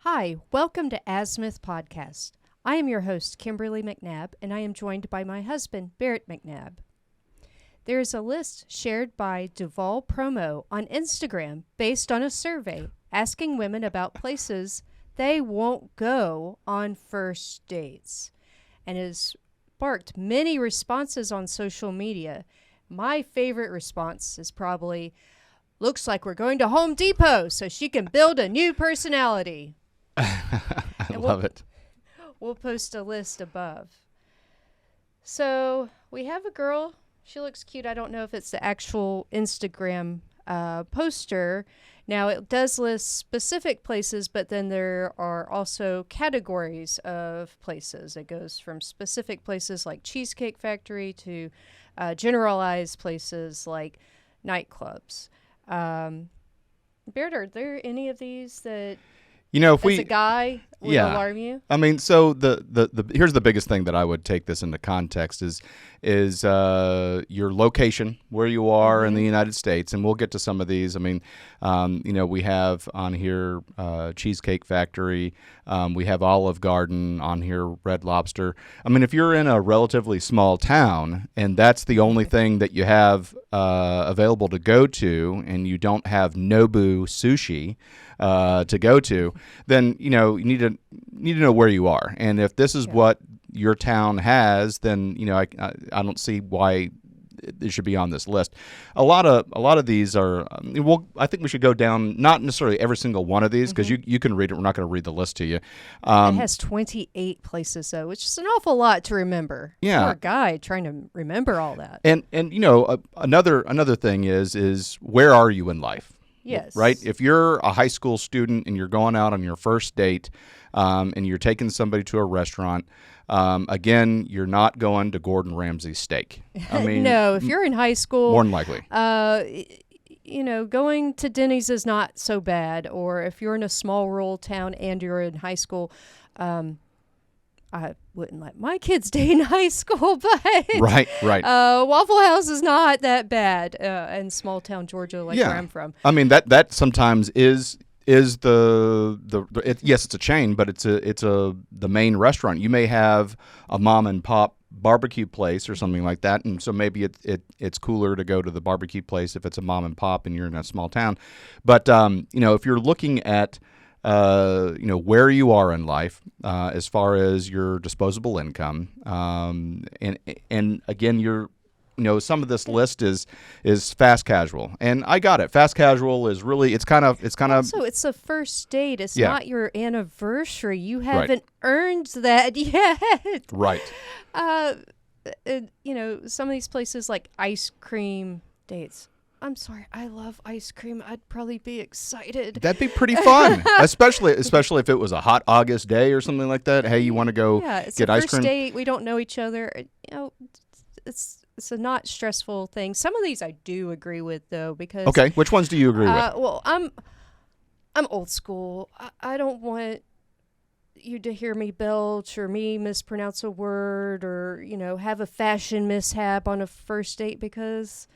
Hi, welcome to Azimuth Podcast. I am your host, Kimberly McNabb, and I am joined by my husband, Barrett McNabb. There is a list shared by Duval Promo on Instagram based on a survey asking women about places they won't go on first dates, and has sparked many responses on social media. My favorite response is probably, "Looks like we're going to Home Depot so she can build a new personality." I love it. We'll post a list above. So we have a girl. She looks cute. I don't know if it's the actual Instagram poster. Now, it does list specific places, but then there are also categories of places. It goes from specific places like Cheesecake Factory to generalized places like nightclubs. Baird, are there any of these that... If as a guy, would alarm you? I mean, so the here's the biggest thing that I would take this into context is your location, where you are in the United States, and we'll get to some of these. I mean, we have on here Cheesecake Factory, we have Olive Garden on here, Red Lobster. I mean, if you're in a relatively small town and that's the only thing that you have available to go to, and you don't have Nobu Sushi to go to, then you need to know where you are, and if this is what your town has, then I don't see why it should be on this list. A lot of these are. I think we should go down not necessarily every single one of these because you can read it. We're not going to read the list to you. It has 28 places though, which is an awful lot to remember. Yeah, poor guy trying to remember all that. And another thing is where are you in life? Yes. Right? If you're a high school student and you're going out on your first date and you're taking somebody to a restaurant, again, you're not going to Gordon Ramsay's steak. I mean, no, if you're in high school, more than likely. Going to Denny's is not so bad. Or if you're in a small rural town and you're in high school, I wouldn't let my kids date in high school, but right. Waffle House is not that bad in small town Georgia, like where I'm from. I mean that sometimes is yes, it's a chain, but it's the main restaurant. You may have a mom and pop barbecue place or something like that, and so maybe it's cooler to go to the barbecue place if it's a mom and pop and you're in a small town. But if you're looking at where you are in life as far as your disposable income, and again, some of this list is fast casual, and I got it. Fast casual is really it's kind of also it's a first date. It's not your anniversary. You haven't earned that yet. Right. Some of these places like ice cream dates. I'm sorry, I love ice cream. I'd probably be excited. That'd be pretty fun, especially if it was a hot August day or something like that. Hey, you want to go get ice cream? It's a first date. We don't know each other. It's a not stressful thing. Some of these I do agree with though, because okay, which ones do you agree with? Well, I'm old school. I don't want you to hear me belch or me mispronounce a word or have a fashion mishap on a first date because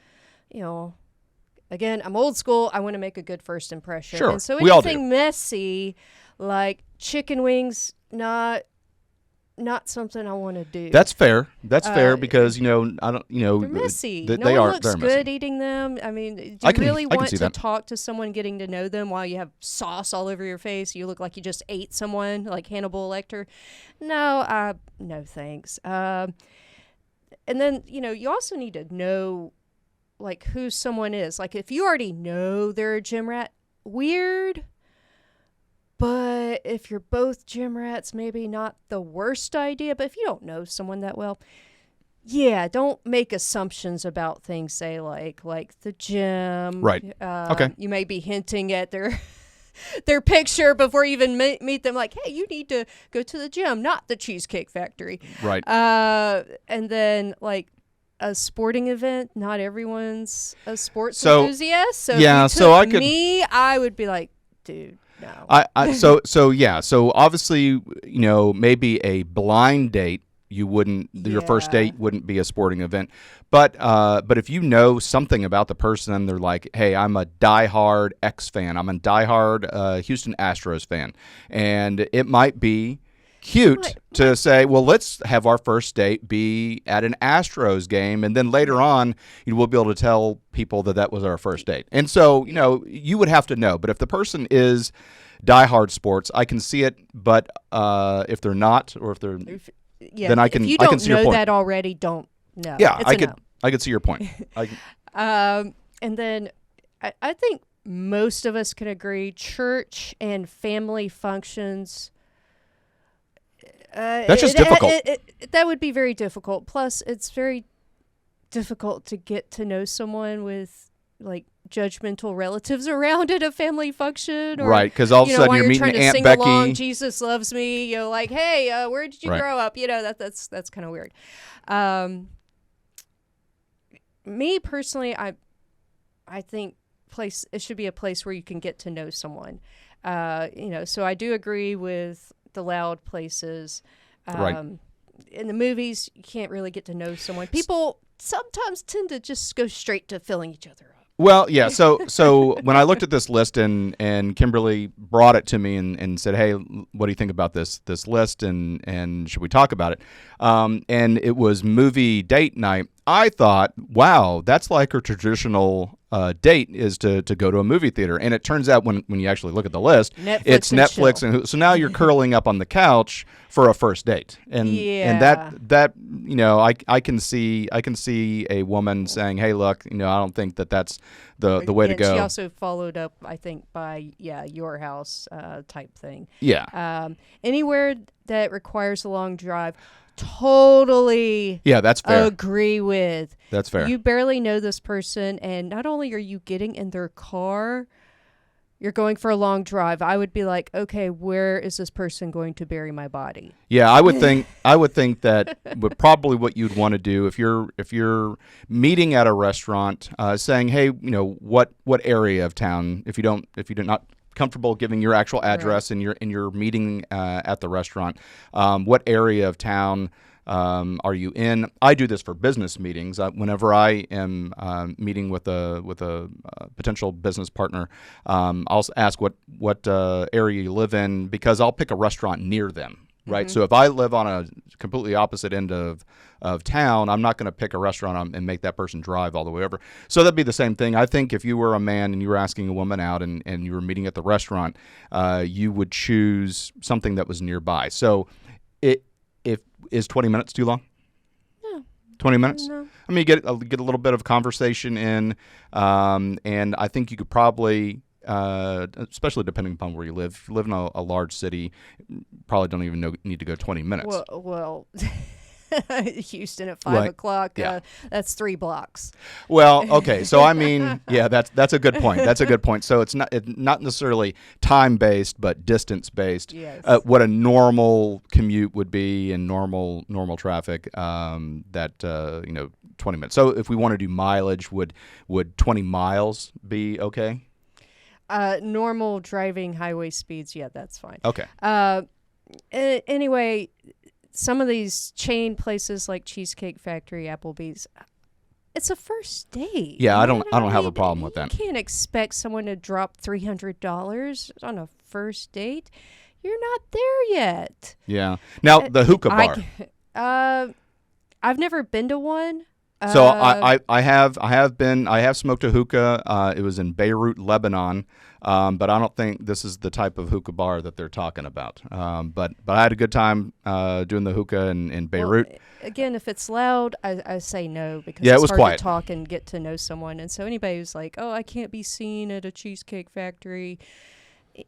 again, I'm old school. I want to make a good first impression. Sure, and so we all do. Anything messy, like chicken wings, not something I want to do. That's fair. That's fair because I don't. They're messy. No they one are. looks They're good messy. eating them. I mean, do you I want see to that. talk to someone, getting to know them while you have sauce all over your face? You look like you just ate someone, like Hannibal Lecter. No, no thanks. And then you also need to know like who someone is. Like if you already know they're a gym rat, weird. But if you're both gym rats, maybe not the worst idea. But if you don't know someone that well, don't make assumptions about things, say like the gym. Right. Okay. You may be hinting at their picture before you even meet them, like, hey, you need to go to the gym, not the Cheesecake Factory. Right. And then like a sporting event, not everyone's a sports enthusiast. So I would be like, dude, no. So obviously, maybe a blind date you wouldn't your first Yeah. date wouldn't be a sporting event. But if you know something about the person and they're like, hey, I'm a diehard X fan, I'm a diehard Houston Astros fan, and it might be cute to say, well, let's have our first date be at an Astros game, and then later on, we'll be able to tell people that was our first date. And so, you would have to know. But if the person is diehard sports, I can see it. But if they're not, or if they're, then I can. If you I can don't see your know point. that already, don't know. Yeah, It's I a could. no. I could see your point. And then I think most of us can agree church and family functions. That's just difficult. That would be very difficult. Plus, it's very difficult to get to know someone with like judgmental relatives around at a family function, or, right? Because all of a sudden while you're meeting trying to Aunt sing Becky. along, Jesus loves me. Like, hey, where did you Right. grow up? That's kind of weird. Me personally, I think it should be a place where you can get to know someone. So I do agree with the loud places. Right. In the movies, you can't really get to know someone. People sometimes tend to just go straight to filling each other up. Well, yeah. So when I looked at this list and Kimberly brought it to me and said, "Hey, what do you think about this list and should we talk about it?" And it was movie date night. I thought, wow, that's like a traditional date is to go to a movie theater. And it turns out when you actually look at the list, it's Netflix and so now you're curling up on the couch for a first date. And that I can see a woman saying, "Hey, look, I don't think that's the way to go." She also followed up, I think, by your house type thing. Yeah. Anywhere that requires a long drive. Totally. Yeah, that's fair. Agree with. That's fair. You barely know this person, and not only are you getting in their car, you're going for a long drive. I would be like, okay, where is this person going to bury my body? Yeah, I would think that would probably what you'd want to do if you're meeting at a restaurant, saying, hey, what area of town, if you're not comfortable giving your actual address and you're meeting at the restaurant, what area of town are you in? I do this for business meetings. Whenever I am meeting with a potential business partner, I'll ask what area you live in, because I'll pick a restaurant near them. Right. Mm-hmm. So if I live on a completely opposite end of town, I'm not going to pick a restaurant and make that person drive all the way over. So that'd be the same thing. I think if you were a man and you were asking a woman out and you were meeting at the restaurant, you would choose something that was nearby. So is 20 minutes too long? No. 20 minutes? No. I mean, get a little bit of conversation in, and I think you could probably, especially depending upon where you live. If you live in a large city, probably don't even need to go 20 minutes. Well Houston at 5 o'clock. Yeah. That's 3 blocks. Well, okay. So I mean, yeah, that's a good point. That's a good point. So it's not necessarily time based, but distance based. Yes. What a normal commute would be in normal traffic. 20 minutes. So if we want to do mileage, would 20 miles be okay? Normal driving highway speeds, that's fine. Okay. Anyway, some of these chain places like Cheesecake Factory, Applebee's, it's a first date. Yeah, I don't have a problem with that. You can't expect someone to drop $300 on a first date. You're not there yet. Yeah. Now the hookah bar. I've never been to one. So I have smoked a hookah. It was in Beirut, Lebanon, but I don't think this is the type of hookah bar that they're talking about. But I had a good time doing the hookah in Beirut. Well, again, if it's loud, I say no, because it it's was hard quiet to talk and get to know someone. And so anybody who's like, "Oh, I can't be seen at a Cheesecake Factory,"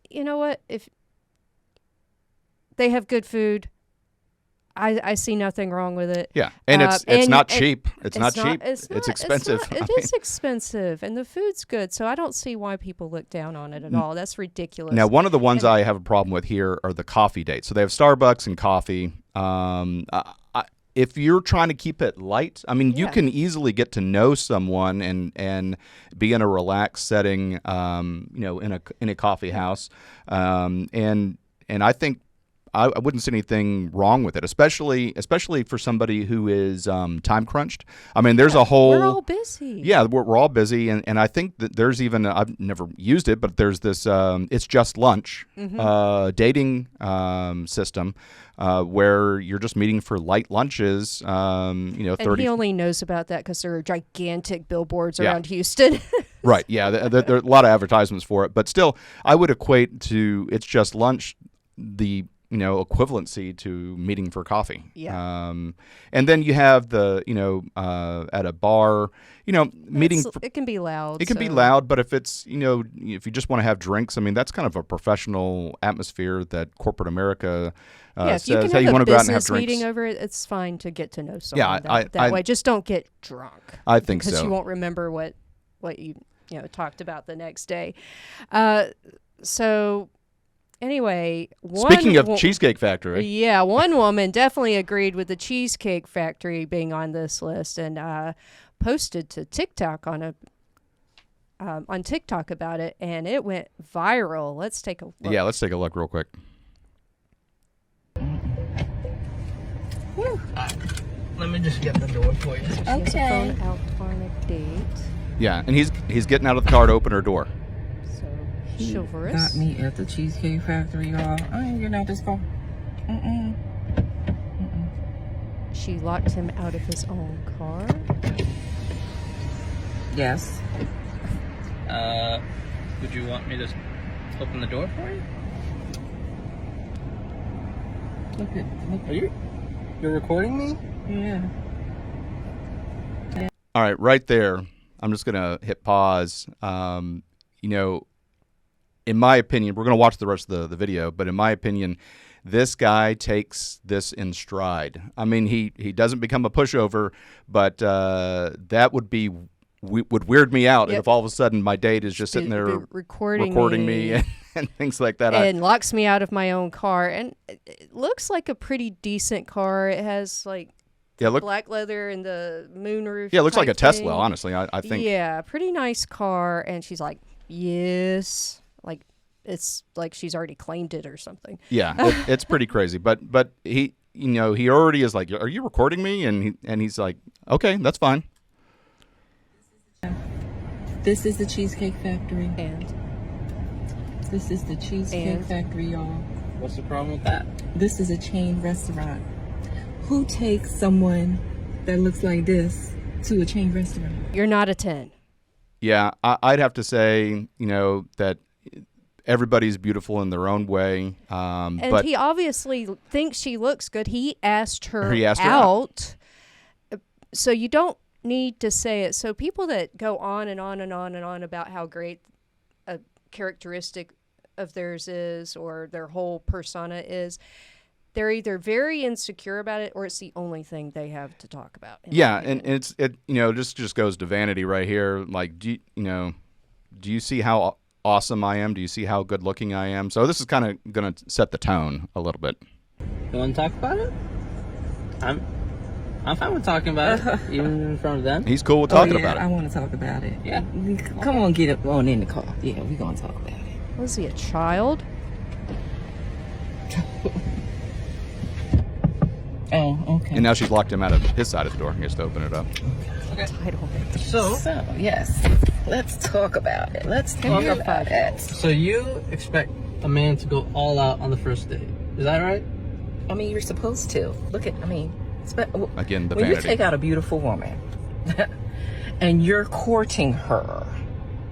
you know what? If they have good food, I see nothing wrong with it. Yeah, and it's not cheap. It's not cheap. It's expensive. It is expensive, and the food's good. So I don't see why people look down on it at all. That's ridiculous. Now, one of the ones I have a problem with here are the coffee dates. So they have Starbucks and coffee. If you're trying to keep it light, I mean, you can easily get to know someone and be in a relaxed setting, in a coffee house, and I think I wouldn't see anything wrong with it, especially for somebody who is time crunched. I mean, there's a whole. We're all busy. Yeah, we're all busy, and I think that there's even I've never used it, but there's this it's just lunch dating system where you're just meeting for light lunches. And 30. he only knows about that because there are gigantic billboards around Houston. Right. Yeah. There are a lot of advertisements for it, but still, I would equate to it's just lunch the equivalency to meeting for coffee. Yeah. And then you have the at a bar, meeting. It can be loud. It can be loud, but if it's if you just want to have drinks, I mean that's kind of a professional atmosphere that corporate America if you says, can hey, you have want a to go out and have business drinks? meeting over it, it's fine to get to know someone Yeah, that way. Just don't get drunk. I think because so. you won't remember what you talked about the next day. So anyway, speaking of Cheesecake Factory, yeah, one woman definitely agreed with the Cheesecake Factory being on this list and posted to TikTok on TikTok about it, and it went viral. Let's take a look. Yeah, let's take a look real quick. Let me just get the door for you. She has a phone out on a date. Yeah, and he's getting out of the car to open her door. So He chivalrous. got me at the Cheesecake Factory, y'all. I ain't getting out this car. She locked him out of his own car. Yes. Would you want me to open the door for you? Look. Are you're recording me? Yeah. All right, right there. I'm just gonna hit pause. In my opinion, we're gonna watch the rest of the video, but in my opinion, this guy takes this in stride. I mean, he doesn't become a pushover, but that would weird me out if all of a sudden my date is just sitting there recording me and things like that. And locks me out of my own car. And it looks like a pretty decent car. It has black leather and the moonroof. Yeah, it looks like a Tesla, thing. honestly. I think. Yeah, pretty nice car. And she's like, yes. Like, it's like she's already claimed it or something. Yeah, it's pretty crazy. But he, he already is like, are you recording me? And he's like, okay, that's fine. This is the Cheesecake Factory. And This is the Cheesecake Factory, y'all. What's the problem with that? This is a chain restaurant. Who takes someone that looks like this to a chain restaurant? you're not a 10. Yeah, I'd have to say, that everybody's beautiful in their own way. But he obviously thinks she looks good. He asked her out. So you don't need to say it. So people that go on and on and on and on about how great a characteristic of theirs is or their whole persona is, they're either very insecure about it or it's the only thing they have to talk about. Yeah, and it just goes to vanity right here. Like, do you see how awesome I am? Do you see how good looking I am? So this is kind of going to set the tone a little bit. You want to talk about it? I'm fine with talking about it, even in front of them. He's cool with talking about I it. want to talk about it. Yeah. Come on, get it on in the car. Yeah, we're going to talk about it. Was he a child? Oh, okay. And now she's locked him out of his side of the door. He has to open it up. So, yes, let's talk about it. Let's talk about it. so you expect a man to go all out on the first date. Is that right? I mean, you're supposed to. Again, the when you vanity. take out a beautiful woman and you're courting her,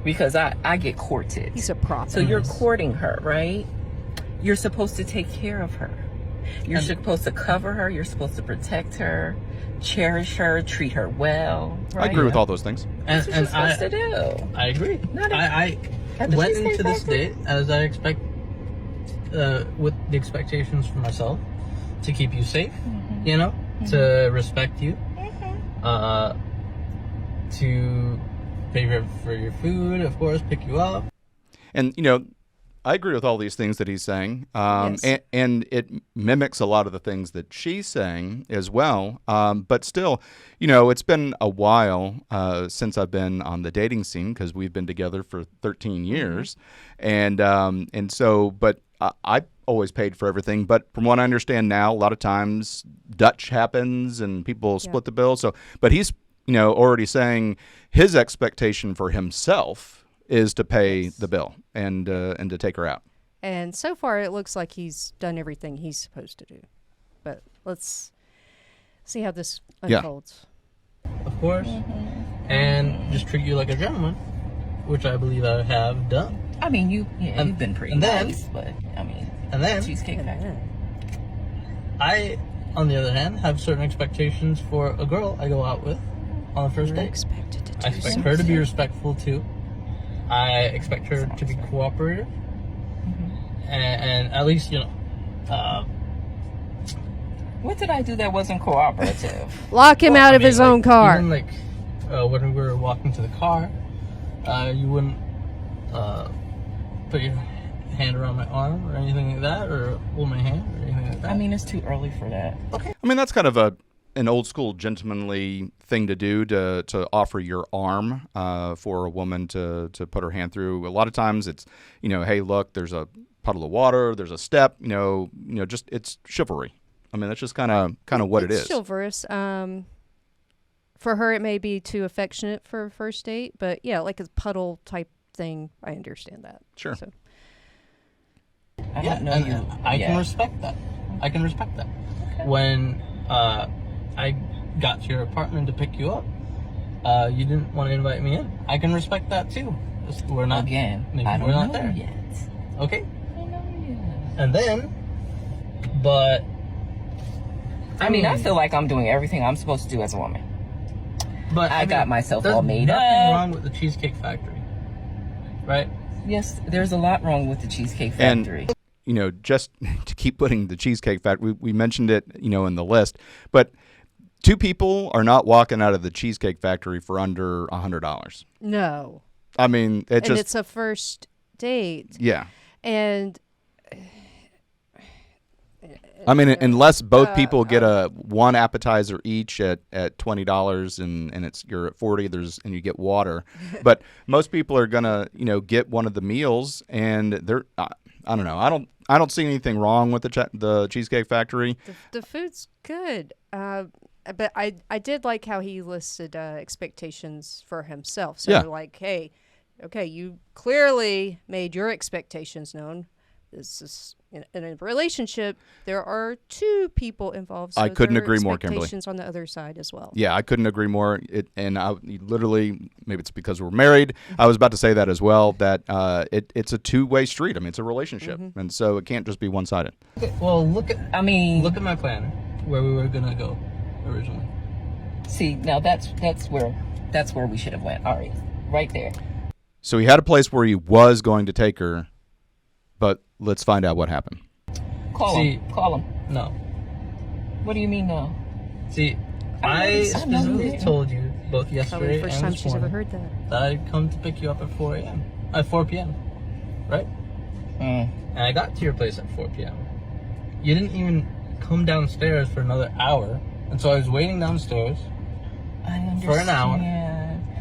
because I get courted. He's a prop. So you're courting her, right? You're supposed to take care of her. You're supposed to cover her. You're supposed to protect her, cherish her, treat her well. Right? I agree with all those things. That's what you're supposed to do. I agree. Not I at the went Cheesecake into this Factory? date as I expect, with the expectations for myself, to keep you safe, to respect you, to pay for your food, of course, pick you up. And, I agree with all these things that he's saying, Yes. and it mimics a lot of the things that she's saying as well. But still, it's been a while since I've been on the dating scene because we've been together for 13 years, and so. But I always paid for everything. But from what I understand now, a lot of times Dutch happens and people split the bill. So, but he's already saying his expectation for himself is to pay the bill and to take her out. And so far, it looks like he's done everything he's supposed to do. But let's see how this unfolds. Of course. And just treat you like a gentleman, which I believe I have done. I mean, you've been pretty nice, but I mean, and then Cheesecake Factory. I, on the other hand, have certain expectations for a girl I go out with on the first date. I expect her to be respectful too. I expect her to be cooperative, and at least what did I do that wasn't cooperative? Lock him out of his own car. Even when we were walking to the car, you wouldn't put your hand around my arm or anything like that, or hold my hand or anything like that. I mean, it's too early for that. Okay. I mean, that's kind of an old school gentlemanly thing to do, to offer your arm for a woman to put her hand through. A lot of times it's, hey, look, there's a puddle of water, there's a step, just it's chivalry. I mean, that's just kind of what it is. It's chivalrous. For her, it may be too affectionate for a first date, but yeah, like a puddle type thing, I understand that. Sure. So. I don't know you. I can respect that. Okay. When I got to your apartment to pick you up, you didn't want to invite me in. I can respect that too. We're not again. Maybe I don't we're not know there yet. Okay. I don't know yet. And then, but I mean, I feel like I'm doing everything I'm supposed to do as a woman. But I got myself all made There's up. nothing wrong with the Cheesecake Factory, right? Yes, there's a lot wrong with the Cheesecake Factory. And, just to keep putting the Cheesecake Factory, we mentioned it, in the list, but two people are not walking out of the Cheesecake Factory for under $100. No. I mean, it's a first date. Yeah. And I mean, unless both people get one appetizer each at $20 and you're at $40, and you get water, but most people are gonna get one of the meals, and they're I don't know, I don't see anything wrong with the Cheesecake Factory. The food's good, but I did like how he listed expectations for himself. So like, hey, okay, you clearly made your expectations known. This is in a relationship. There are two people involved. So I couldn't there are agree more, Kimberly. Expectations on the other side as well. Yeah, I couldn't agree more. And I literally, maybe it's because we're married. I was about to say that as well. That it's a two-way street. I mean, it's a relationship, and so it can't just be one-sided. Okay, well, look at my plan where we were gonna go originally. See, now that's where we should have went. All right there. So he had a place where he was going to take her, but let's find out what happened. Call him. No. What do you mean no? See, I specifically told you both Probably yesterday the first and time this she's ever morning heard that. that I'd come to pick you up at 4 p.m., right? And I got to your place at 4 p.m. You didn't even come downstairs for another hour, and so I was waiting downstairs I understand. for an hour.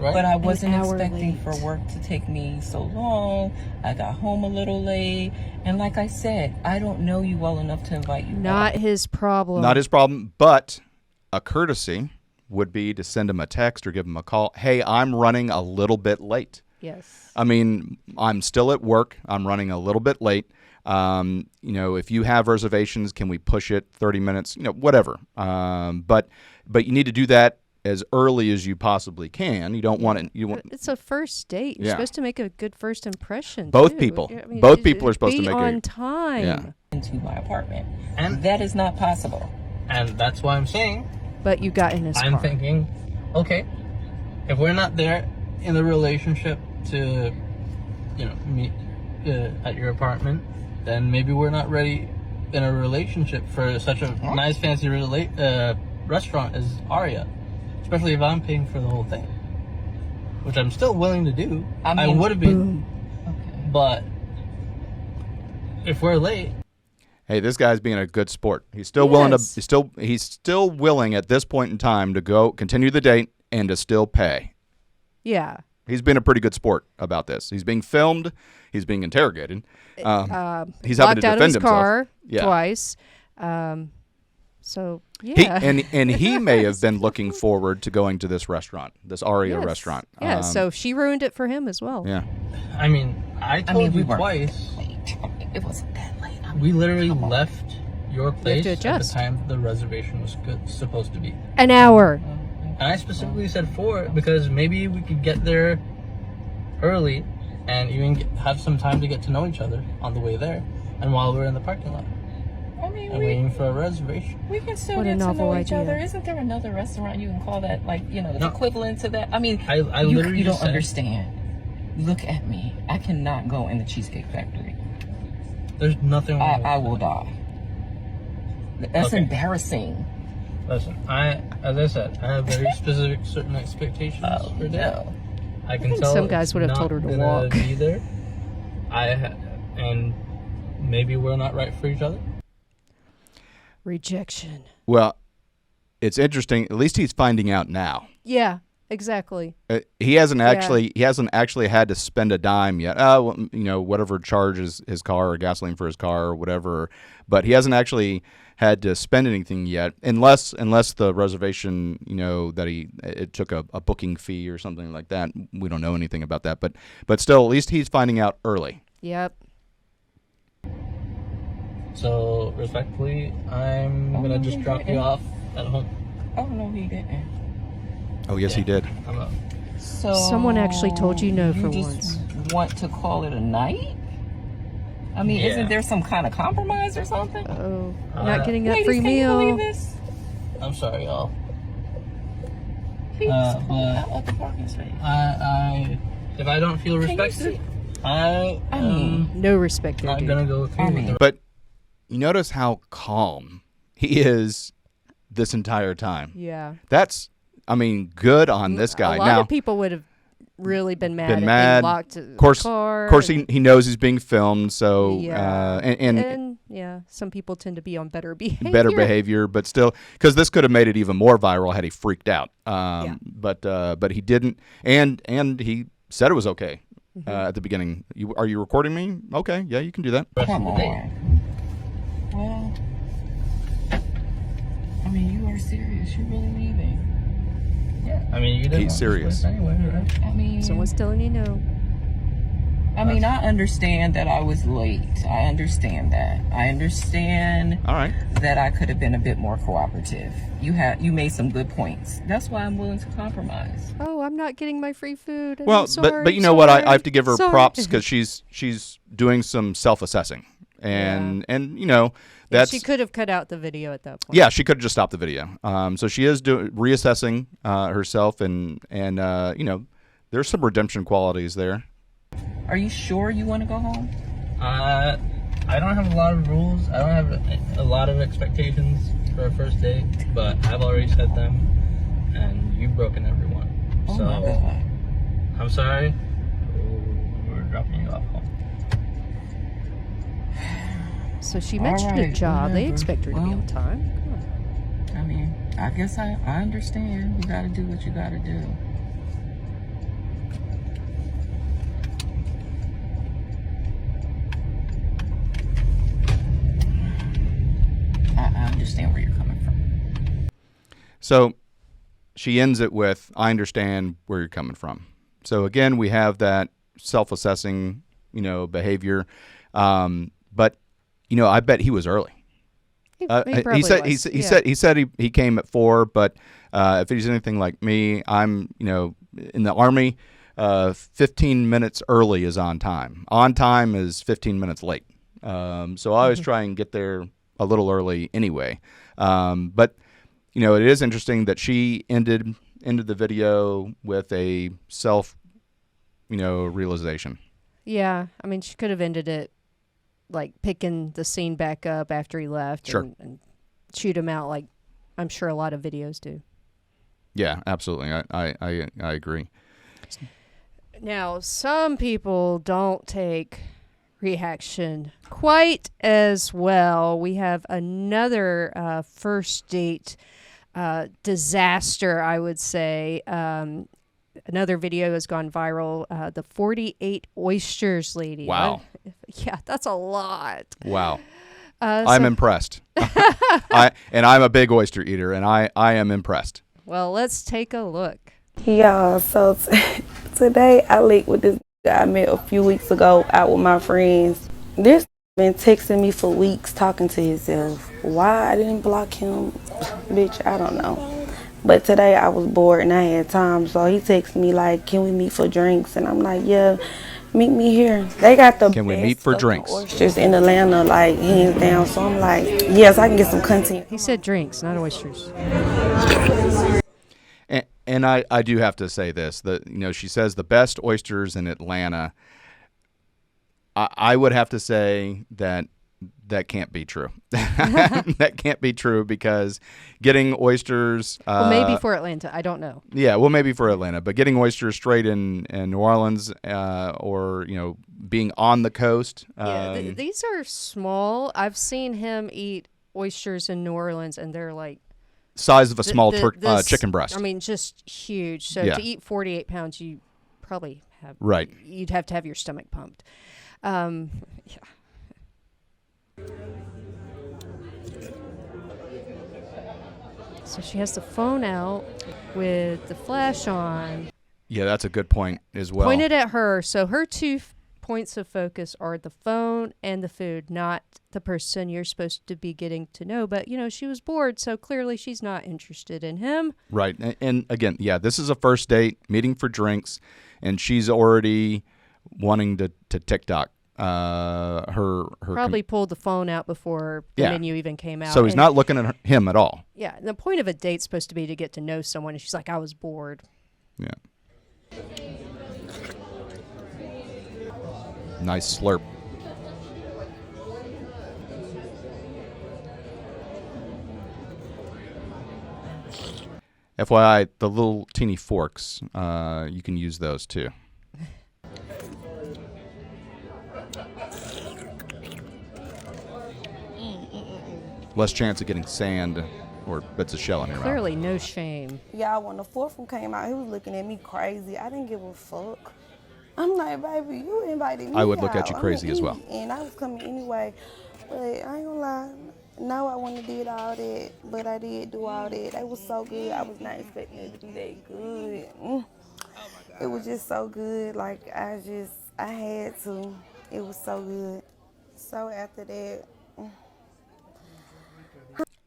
Right? But I wasn't hour expecting late. for work to take me so long. I got home a little late. And like I said, I don't know you well enough to invite you Not out. his problem. Not his problem, but a courtesy would be to send him a text or give him a call. Hey, I'm running a little bit late. Yes. I mean, I'm still at work. I'm running a little bit late. If you have reservations, can we push it 30 minutes? Whatever. But you need to do that as early as you possibly can. You don't want it. It's a first date. You're supposed to make a good first impression. Both too. people. I mean, Both people are supposed to be make on time. Yeah. Into my apartment. And That is not possible. and that's why I'm saying But you got in his I'm car. thinking, okay, if we're not there in the relationship to, meet at your apartment, then maybe we're not ready in a relationship for such a nice, fancy restaurant as Aria. Especially if I'm paying for the whole thing, which I'm still willing to do. I would have been, but if we're late. Hey, this guy's being a good sport. He's still willing to. He's still willing at this point in time to go continue the date and to still pay. Yeah. He's been a pretty good sport about this. He's being filmed. He's being interrogated. He's having to Locked out of defend his himself. car Yeah. twice. So yeah, And he may have been looking forward to going to this restaurant, this Aria Yes. restaurant. Yeah, so she ruined it for him as well. Yeah. I mean, I told we you weren't twice. late. It wasn't that late. We literally left your place to at the adjust. time the reservation was supposed to be. An hour. And I specifically said 4 because maybe we could get there early and even have some time to get to know each other on the way there and while we're in the parking lot I mean, and waiting for a reservation. we can still What a get to novel know each idea. other. Isn't there another restaurant you can call that, like, the No. equivalent to that? I mean, I you literally don't just said- understand. Look at me. I cannot go in the Cheesecake Factory. There's nothing wrong with I that. will die. That's Okay. embarrassing. Listen, as I said, I have very specific certain expectations for that. No. I can think tell some guys it's would have not told her to gonna walk. be there. And maybe we're not right for each other. Rejection. Well, it's interesting. At least he's finding out now. Yeah, exactly. He hasn't actually had to spend a dime yet. Whatever charges his car or gasoline for his car or whatever. But he hasn't actually had to spend anything yet, unless the reservation, that it took a booking fee or something like that. We don't know anything about that. But still, at least he's finding out early. Yep. So, respectfully, I'm going to just drop you off at home. Oh, no, he didn't. Oh yes, he did. I'm out. So Someone actually told you no for you just once. want to call it a night? I mean, Yeah. isn't there some kind of compromise or something? Oh, not getting that Ladies, free can you believe meal. this? I'm sorry, y'all. He just pulled but- out of the parking space. If I don't feel you respected, see? I I am mean, No respect there, not dude. gonna go through I with mean- the But you notice how calm he is this entire time. Yeah. That's, good on this guy. A lot Now, of people would have really been mad Been if mad. they locked the of course, car. he knows he's being filmed, so Yeah. and yeah, some people tend to be on better behavior. better behavior, but still, because this could have made it even more viral had he freaked out. Yeah. But he didn't, and he said it was okay Mm-hmm. at the beginning. Are you recording me? Okay, yeah, you can do that. rest come of the day. on. Well, I mean, you are serious. You're really leaving. Yeah, I mean, you didn't He's want serious. this place anyway, right? I mean, Someone's telling you no. I understand that I was late. I understand that. I understand All right. that I could have been a bit more cooperative. You made some good points. That's why I'm willing to compromise. Oh, I'm not getting my free food. Well, I'm sorry, but you know what? I sorry, have to give her sorry. props because she's doing some self-assessing, and that's She could have cut out the video at that point. yeah, she could have just stopped the video. So she is reassessing herself, and there's some redemption qualities there. Are you sure you want to go home? I don't have a lot of rules. I don't have a lot of expectations for a first date, but I've already set them, and you've broken every one. Oh so my God. I'm sorry. We're dropping you off home. So she mentioned a right, job. They whatever. expect her to be Well, on time. Come on. I mean, I guess I understand. You got to do what you got to do. I understand where you're coming from. So she ends it with, "I understand where you're coming from." So again, we have that self-assessing, behavior. But I bet he was early. He He probably said was. he said he came at 4, but if he's anything like me, I'm in the Army. 15 minutes early is on time. On time is 15 minutes late. So I always try and get there a little early anyway. But it is interesting that she ended the video with a self realization. Yeah, I mean, she could have ended it like picking the scene back up after he left Sure. and shoot him out like I'm sure a lot of videos do. Yeah, absolutely. I agree. Now, some people don't take reaction quite as well. We have another first date disaster, I would say. another video has gone viral. The 48 oysters lady. Wow. Yeah, that's a lot. Wow. I'm impressed. I'm a big oyster eater, and I am impressed. Well, let's take a look. Yeah, so today I linked with this guy I met a few weeks ago out with my friends. This been texting me for weeks talking to himself. Why I didn't block him, bitch, I don't know. But today I was bored and I had time, so he texted me like, can we meet for drinks? And I'm like, yeah, meet me here. They got the Can we best meet for fucking drinks? oysters in Atlanta, like hands down. So I'm like, yes, I can get some content. He said drinks, not oysters. And I do have to say this, that, you know, she says the best oysters in Atlanta. I would have to say that can't be true. That can't be true, because getting oysters. Well, maybe for Atlanta. I don't know. Yeah, well, maybe for Atlanta, but getting oysters straight in New Orleans, or, you know, being on the coast. These are small. I've seen him eat oysters in New Orleans, and they're like size of a small chicken breast. I mean, just huge. So Yeah. to eat 48 pounds, you probably have Right. You'd have to have your stomach pumped. Yeah. So she has the phone out with the flash on, Yeah, that's a good point as well. pointed at her. So her two points of focus are the phone and the food, not the person you're supposed to be getting to know. But, you know, she was bored, so clearly she's not interested in him. Right. And again, yeah, this is a first date, meeting for drinks, and she's already wanting to TikTok her Probably pulled the phone out before the Yeah. menu even came out. So he's And- not looking at him at all. Yeah, the point of a date's supposed to be to get to know someone, and she's like, I was bored. Yeah. Nice slurp. FYI, the little teeny forks, you can use those too. Less chance of getting sand or bits of shell in your mouth. Clearly, no shame. Y'all, when the fourth one came out, he was looking at me crazy. I didn't give a fuck. I'm like, baby, you invited me I would look at you out. crazy I'ma as well. eat. And I was coming anyway. But I ain't gonna lie. No, I wouldn't have did all that. But I did do all that. It was so good. I was not expecting it to be that good. It was just so good. Like, I had to. It was so good. So after that,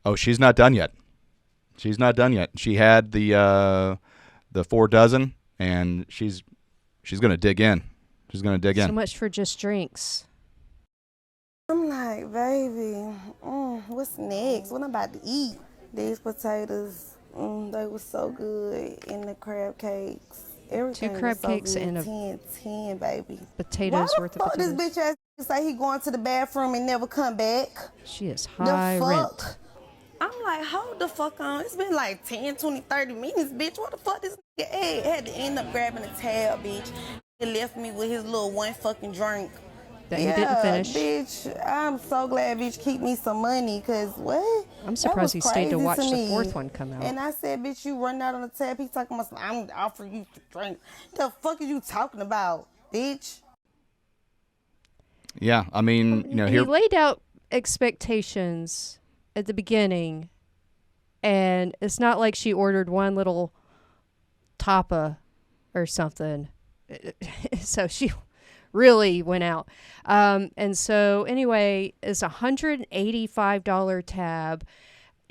Oh, she's not done yet. She's not done yet. She had the 4 dozen, and she's gonna dig in. She's gonna dig So in. much for just drinks. I'm like, baby, what's next? What I'm about to eat? These potatoes, they were so good. And the crab cakes. Everything crab was so cakes good. and a 10, baby. Potatoes Why worth the of fuck this potatoes. bitch ass say he going to the bathroom and never come back? She is The high fuck? rent. I'm like, hold the fuck on. It's been like 10, 20, 30 minutes, bitch. What the fuck this nigga ate? Had to end up grabbing a tab, bitch. He left me with his little one fucking drink. That you didn't finish. Bitch, I'm so glad bitch keep me some money, cause what? I'm surprised he That was stayed to crazy watch the me. fourth one come out. And I said, bitch, you run out on the tab. He talking about, I'm offering you to drink. The fuck are you talking about, bitch? Yeah, I mean, you know, He here. laid out expectations at the beginning, and it's not like she ordered one little tapa or something. So she really went out. And so anyway, it's a $185 tab.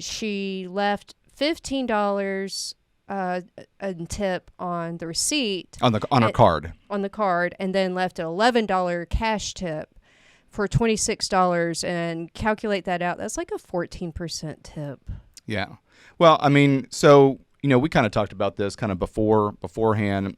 She left $15 in tip on the receipt on her card. on the card, and then left an $11 cash tip for $26, and calculate that out. That's like a 14% tip. Yeah. Well, I mean, so, you know, we kind of talked about this kind of beforehand.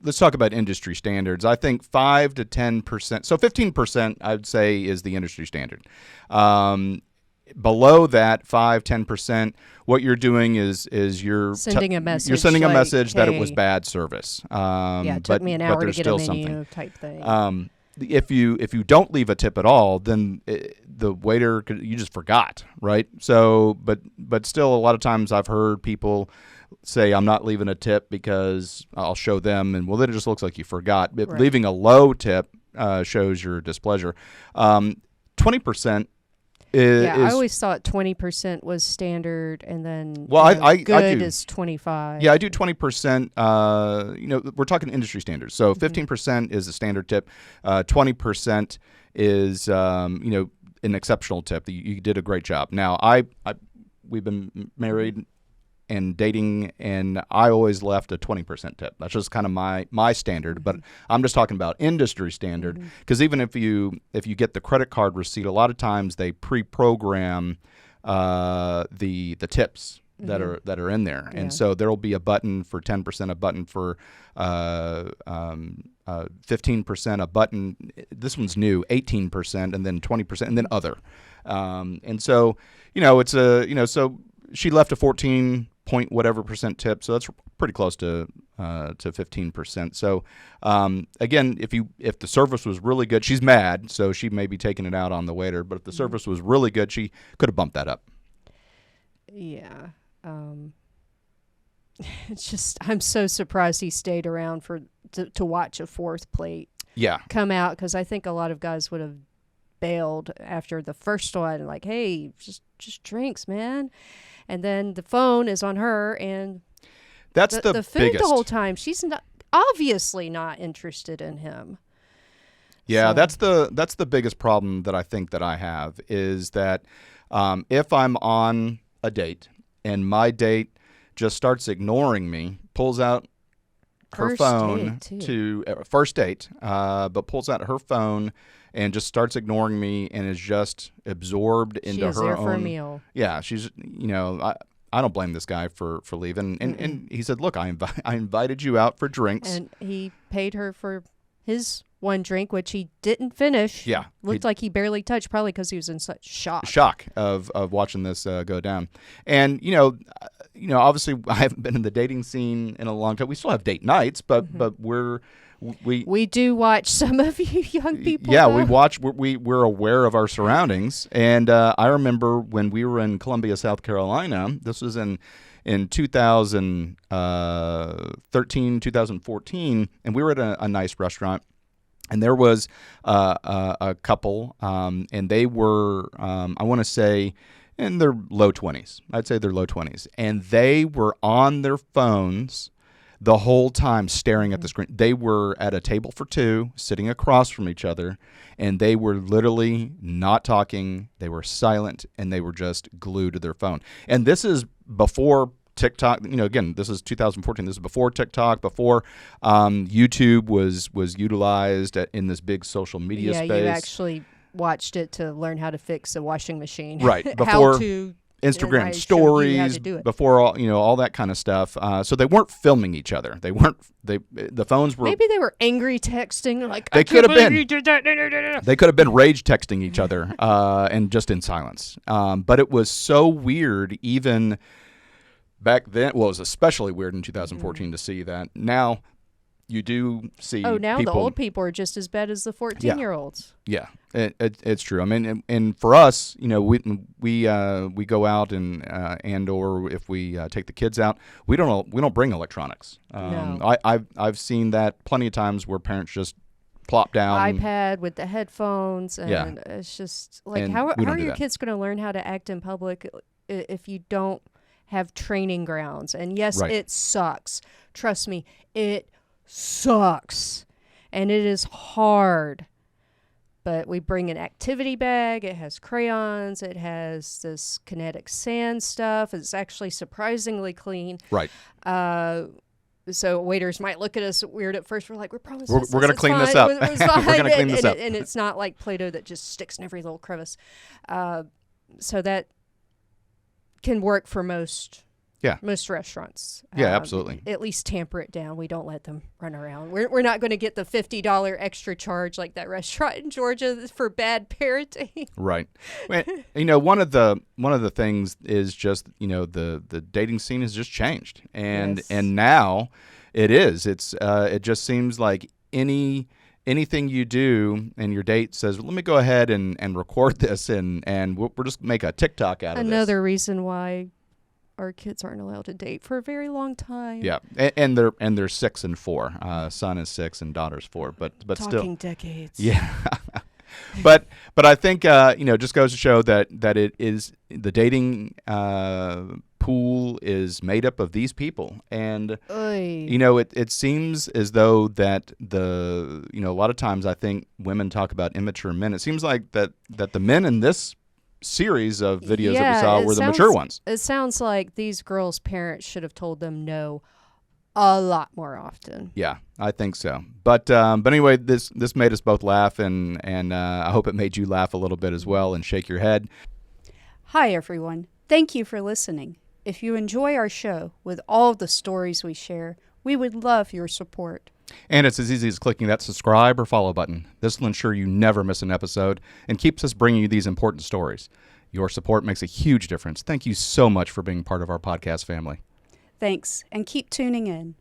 Let's talk about industry standards. I think 5 to 10%. So 15%, I would say, is the industry standard. Below that, 5-10%, what you're doing is you're Sending a message. You're sending a like, message that it was hey, bad service. Yeah, it took me an but hour to there's get a still menu something. type thing. If you don't leave a tip at all, then the waiter you just forgot, right? So, but still, a lot of times I've heard people say I'm not leaving a tip because I'll show them, and well, then it just looks like you forgot. But Right. leaving a low tip shows your displeasure. 20% is. Yeah, I always thought 20% was standard, and then Well, I good do. is 25. Yeah, I do 20%. We're talking industry standards. So 15% is a standard tip. 20% is an exceptional tip. You did a great job. Now, we've been married and dating, and I always left a 20% tip. That's just kind of my standard. But I'm just talking about industry standard, because even if you get the credit card receipt, a lot of times they pre-program the tips that are in there, and so there'll be a button for 10%, a button for 15%, a button. This one's new, 18%, and then 20%, and then other. And so it's so she left a 14 point whatever percent tip, so that's pretty close to 15%. So again, if the service was really good, she's mad, so she may be taking it out on the waiter. But if the service was really good, she could have bumped that up. Yeah. It's just, I'm so surprised he stayed around to watch a fourth plate Yeah. come out, because I think a lot of guys would have bailed after the first one, like, hey, just drinks, man. And then the phone is on her, and That's the food biggest. the whole time. She's obviously not interested in him. Yeah, So- that's the biggest problem that I think that I have is that if I'm on a date and my date just starts ignoring me, pulls out her First phone date, too. first date, but pulls out her phone and just starts ignoring me and is just absorbed into She is her there own. for a meal. Yeah, she's I don't blame this guy for leaving, and he said, look, I invited you out for drinks. And he paid her for his one drink, which he didn't finish. Yeah, Looked like he barely touched, probably because he was in such shock. of watching this go down. And obviously I haven't been in the dating scene in a long time. We still have date nights, but We do watch some of you young people. yeah, though. we watch. We're aware of our surroundings. And I remember when we were in Columbia, South Carolina. This was in 2013, 2014, and we were at a nice restaurant. And there was a couple, and they were, I want to say, in their low 20s. I'd say their low 20s. And they were on their phones the whole time staring at the screen. They were at a table for two, sitting across from each other, and they were literally not talking. They were silent, and they were just glued to their phone. And this is before TikTok. Again, this is 2014. This is before TikTok, before YouTube was utilized in this big social media Yeah, space. you actually watched it to learn how to fix a washing machine. Right, how before to Instagram and I showed you how to stories, do it. before all that kind of stuff. So they weren't filming each other. They weren't. The phones were. Maybe they were angry texting, like, They I could can't have believe been. you did that. They could have been rage texting each other and just in silence. But it was so weird even back then. Well, it was especially weird in 2014 to see that. Now you do see Now people, the old people are just as bad as the 14-year-olds. Yeah, it's true. I mean, and for us, we go out and or if we take the kids out, we don't bring electronics. No. I've seen that plenty of times where parents just plop down. iPad with the headphones, and Yeah. it's just like, And how we are don't do your that. kids going to learn how to act in public if you don't have training grounds? And yes, Right. it sucks. Trust me, it sucks, and it is hard. But we bring an activity bag. It has crayons. It has this kinetic sand stuff. It's actually surprisingly clean. Right. So waiters might look at us weird at first. We're like, we're probably We're gonna clean this up. It was We're fine. gonna clean this up. And it's not like Play-Doh that just sticks in every little crevice. So that can work for most restaurants. Yeah, absolutely. At least tamper it down. We don't let them run around. We're not going to get the $50 extra charge like that restaurant in Georgia for bad parenting. Right. One of the things is just the dating scene has just changed, and Yes. and now it is. It just seems like anything you do and your date says, let me go ahead and record this and we'll just make a TikTok out of this. Another reason why our kids aren't allowed to date for a very long time. Yeah, and they're 6 and 4. Son is 6 and daughter's 4. But still, Talking decades. yeah. but I think just goes to show that it is the dating pool is made up of these people, and Oy. it seems as though that a lot of times I think women talk about immature men. It seems like that the men in this series of videos that we saw were the mature ones. It sounds like these girls' parents should have told them no a lot more often. Yeah, I think so. But anyway, this made us both laugh, and I hope it made you laugh a little bit as well and shake your head. Hi, everyone. Thank you for listening. If you enjoy our show with all of the stories we share, we would love your support. And it's as easy as clicking that subscribe or follow button. This will ensure you never miss an episode and keeps us bringing you these important stories. Your support makes a huge difference. Thank you so much for being part of our podcast family. Thanks, and keep tuning in.